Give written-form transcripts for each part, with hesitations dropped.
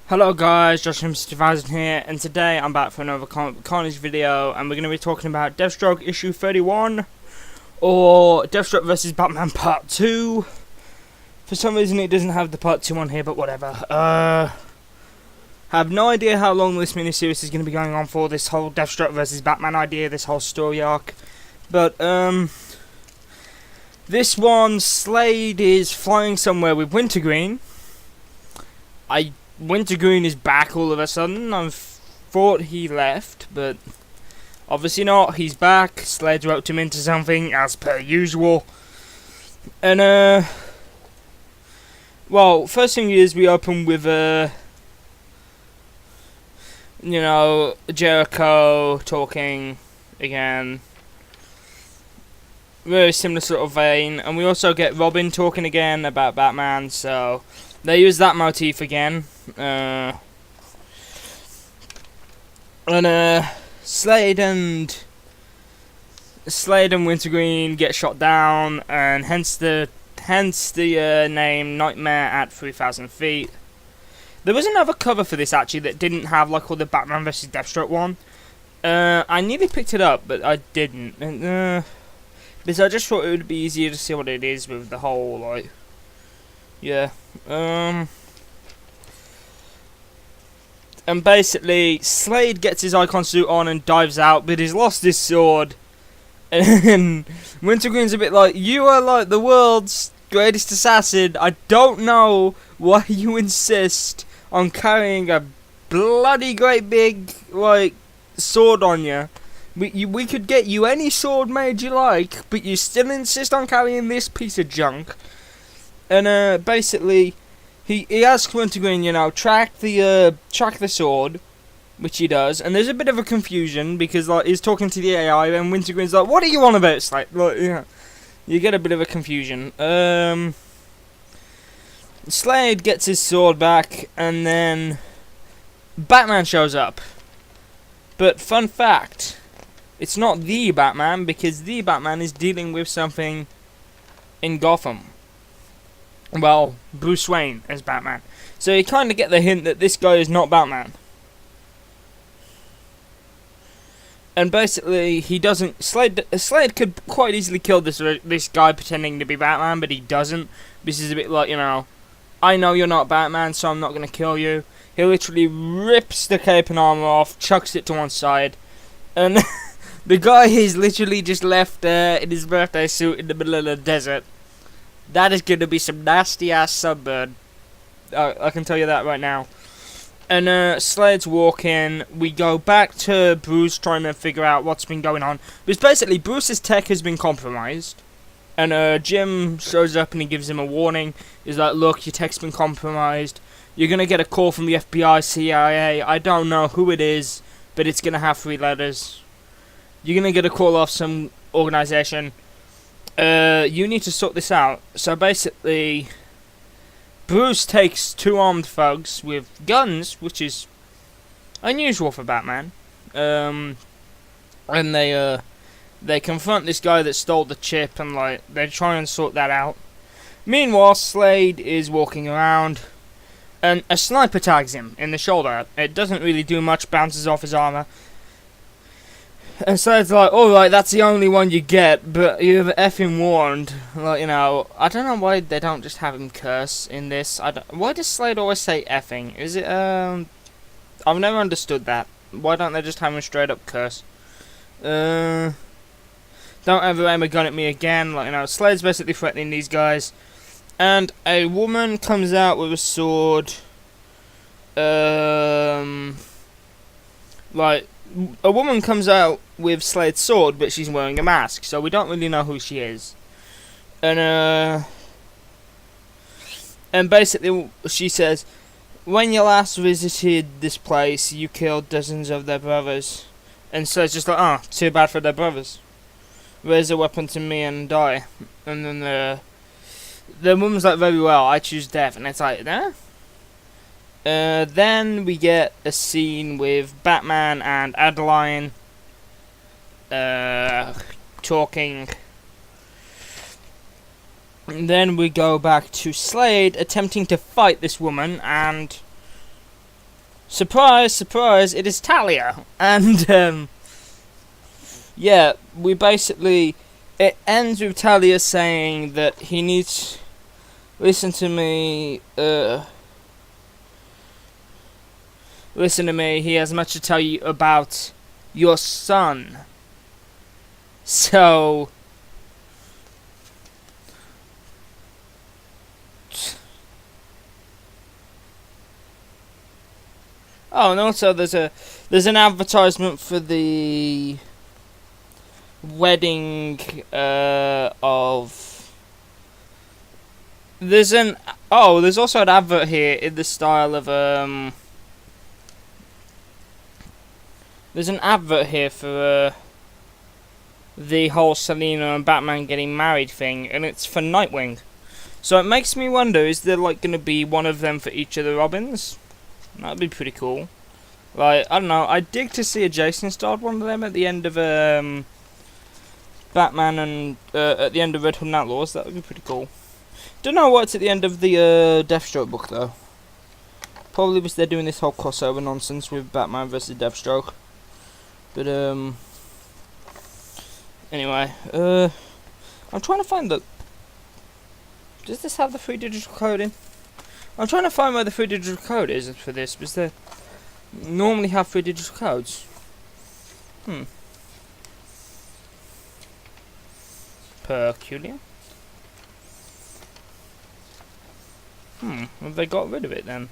Hello guys, Josh from 2000 here, and today I'm back for another Carnage video, and we're going to be talking about DeathStroke issue 31, or DeathStroke vs Batman Part 2. For some reason it doesn't have the Part 2 on here, but whatever. Have no idea how long this miniseries is going to be going on for, this whole DeathStroke vs Batman idea, this whole story arc. But, this one, Slade is flying somewhere with Wintergreen. Wintergreen is back all of a sudden. I thought he left, but obviously not. He's back. Slade roped him into something, as per usual. And, well, first thing is we open with, Jericho talking again. Very similar sort of vein. And we also get Robin talking again about Batman, so they use that motif again. Slade and Wintergreen get shot down, and hence the name Nightmare at 3,000 feet. There was another cover for this actually that didn't have like all the Batman vs Deathstroke one. I nearly picked it up, but I didn't, because I just thought it would be easier to see what it is with the whole like, yeah. And basically, Slade gets his icon suit on and dives out, but he's lost his sword. And Wintergreen's a bit like, you are like the world's greatest assassin. I don't know why you insist on carrying a bloody great big, like, sword on you. We could get you any sword made you like, but you still insist on carrying this piece of junk. And, basically, He asks Wintergreen, track the sword, which he does, and there's a bit of a confusion because like he's talking to the AI, and Wintergreen's like, "What are you on about?" It's like you get a bit of a confusion. Slade gets his sword back, and then Batman shows up. But fun fact, it's not the Batman because the Batman is dealing with something in Gotham. Well, Bruce Wayne as Batman. So you kind of get the hint that this guy is not Batman. And basically, he doesn't. Slade could quite easily kill this guy pretending to be Batman, but he doesn't. This is a bit like, I know you're not Batman, so I'm not going to kill you. He literally rips the cape and armor off, chucks it to one side, and the guy is literally just left there in his birthday suit in the middle of the desert. That is going to be some nasty-ass sunburn. I can tell you that right now. And Slade's walking. We go back to Bruce trying to figure out what's been going on. Because basically, Bruce's tech has been compromised. And Jim shows up and he gives him a warning. He's like, look, your tech's been compromised. You're going to get a call from the FBI, CIA. I don't know who it is, but it's going to have 3 letters. You're going to get a call off some organization. You need to sort this out. So basically, Bruce takes 2 armed thugs with guns, which is unusual for Batman. And they confront this guy that stole the chip, and like they try and sort that out. Meanwhile, Slade is walking around, and a sniper tags him in the shoulder. It doesn't really do much, bounces off his armor. And Slade's like, alright, that's the only one you get, but you've effing warned. Like, I don't know why they don't just have him curse in this. Why does Slade always say effing? Is it, I've never understood that. Why don't they just have him straight up curse? Don't ever aim a gun at me again. Like, Slade's basically threatening these guys. And a woman comes out with a sword. A woman comes out with Slade's sword, but she's wearing a mask, so we don't really know who she is. And basically she says, when you last visited this place, you killed dozens of their brothers. And Slade's just like, oh, too bad for their brothers. Raise a weapon to me and die. And then the woman's like, very well, I choose death. And it's like, eh? Then we get a scene with Batman and Adeline talking. And then we go back to Slade attempting to fight this woman, and surprise, surprise, it is Talia. And, yeah, we basically, it ends with Talia saying that he needs, listen to me, he has much to tell you about your son. So, oh, and also there's an advertisement for the wedding of. There's also an advert here in the style of There's an advert here for the whole Selena and Batman getting married thing, and it's for Nightwing. So it makes me wonder, is there like going to be one of them for each of the Robins? That'd be pretty cool. Like, I don't know, I'd dig to see a Jason starred one of them at the end of Batman and at the end of Red Hood and Outlaws. That would be pretty cool. Don't know what's at the end of the Deathstroke book though. Probably because they're doing this whole crossover nonsense with Batman versus Deathstroke. But anyway, I'm trying to find the. Does this have the 3-digital code in? I'm trying to find where the 3-digital code is for this, because they normally have 3-digital codes. Peculiar. Have they got rid of it then?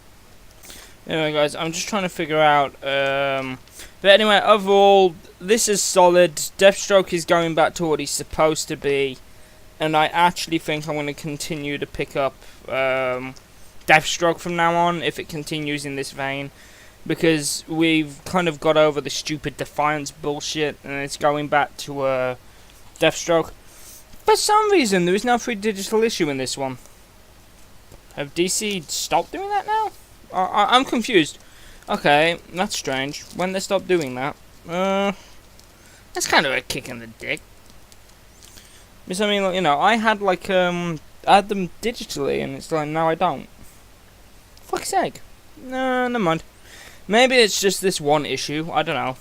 Anyway, guys, I'm just trying to figure out. But anyway, overall, this is solid. Deathstroke is going back to what he's supposed to be, and I actually think I'm going to continue to pick up Deathstroke from now on if it continues in this vein, because we've kind of got over the stupid Defiance bullshit, and it's going back to Deathstroke. For some reason, there is no 3-digital issue in this one. Have DC stopped doing that now? I'm confused. Okay, that's strange. When they stopped doing that, that's kind of a kick in the dick. Because I mean, like, you know, I had like I had them digitally, and it's like now I don't. Fuck's sake. No, never mind. Maybe it's just this one issue. I don't know.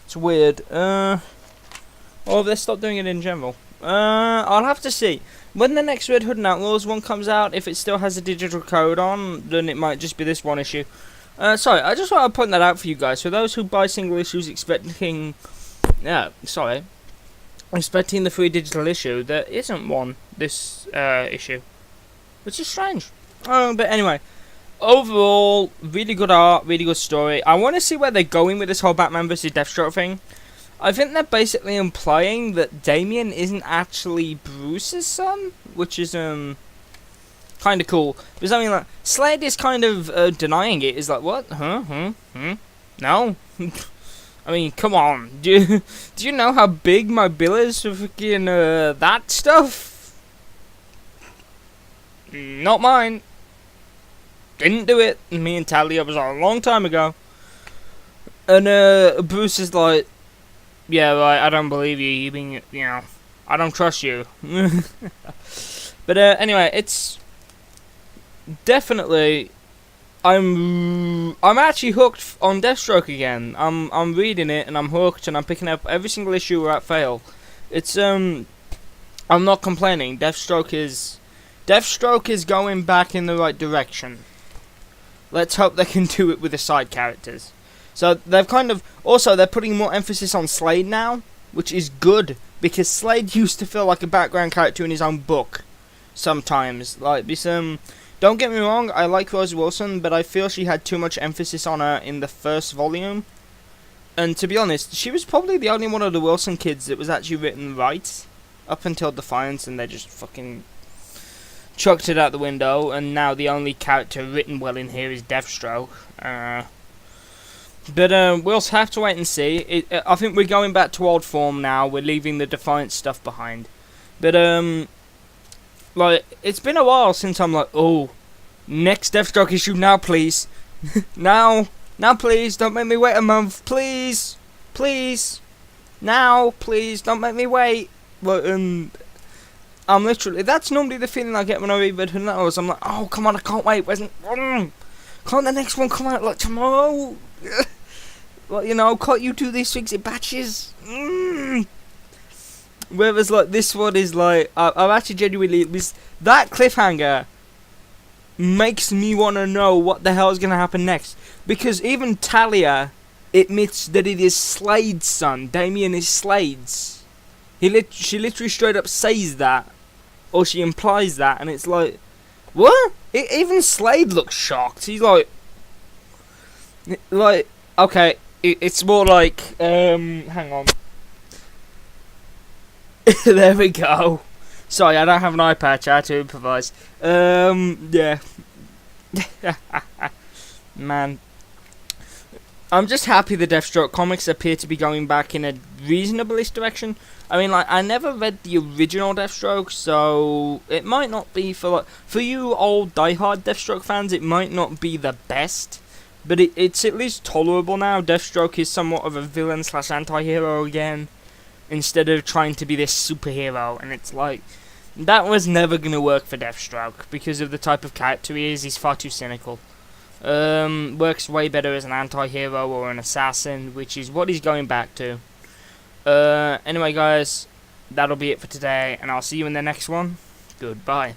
It's weird. Or have they stopped doing it in general? I'll have to see. When the next Red Hood and Outlaws one comes out, if it still has a digital code on, then it might just be this one issue. Sorry, I just want to point that out for you guys. For those who buy single issues expecting... expecting the 3-digital issue, there isn't one this issue. Which is strange. But anyway, overall, really good art, really good story. I want to see where they're going with this whole Batman vs. Deathstroke thing. I think they're basically implying that Damian isn't actually Bruce's son, which is kind of cool. Because I mean, like, Slade is kind of denying it. Is like, what? No. I mean, come on. Do you know how big my bill is for fucking that stuff? Not mine. Didn't do it. Me and Talia was a long time ago. And Bruce is like, yeah, right, I don't believe you. You being, you know, I don't trust you. But anyway, it's definitely. I'm actually hooked on Deathstroke again. I'm reading it and I'm hooked and I'm picking up every single issue without fail. It's I'm not complaining. Deathstroke is going back in the right direction. Let's hope they can do it with the side characters. So they've kind of they're putting more emphasis on Slade now, which is good because Slade used to feel like a background character in his own book sometimes. Like this don't get me wrong, I like Rose Wilson, but I feel she had too much emphasis on her in the first volume. And to be honest, she was probably the only one of the Wilson kids that was actually written right up until Defiance, and they just fucking chucked it out the window, and now the only character written well in here is Deathstroke. But we'll have to wait and see. I think we're going back to old form now. We're leaving the Defiance stuff behind. But like, it's been a while since I'm like, oh, next Deathstroke issue now, please. now, please, don't make me wait a month, please, now, please, don't make me wait. But I'm literally, that's normally the feeling I get when I read Red Hood and Outlaws. I'm like, oh, come on, I can't wait. Can't the next one come out like tomorrow? Well, you know, can't you do these things in batches? Whereas like this one is like, I'm actually genuinely, that cliffhanger makes me want to know what the hell is going to happen next. Because even Talia admits that it is Slade's son. Damien is Slade's. She literally straight up says that, or she implies that, and it's like, what? Even Slade looks shocked. He's like, okay, it's more like, hang on. There we go. Sorry, I don't have an eye patch. I had to improvise. Yeah. Man. I'm just happy the Deathstroke comics appear to be going back in a reasonable-ish direction. I mean, like, I never read the original Deathstroke, so it might not be for you old diehard Deathstroke fans, it might not be the best, but it's at least tolerable now. Deathstroke is somewhat of a villain slash anti-hero again, instead of trying to be this superhero, and it's like, that was never going to work for Deathstroke, because of the type of character he is. He's far too cynical. Works way better as an anti-hero or an assassin, which is what he's going back to. Anyway guys, that'll be it for today, and I'll see you in the next one. Goodbye.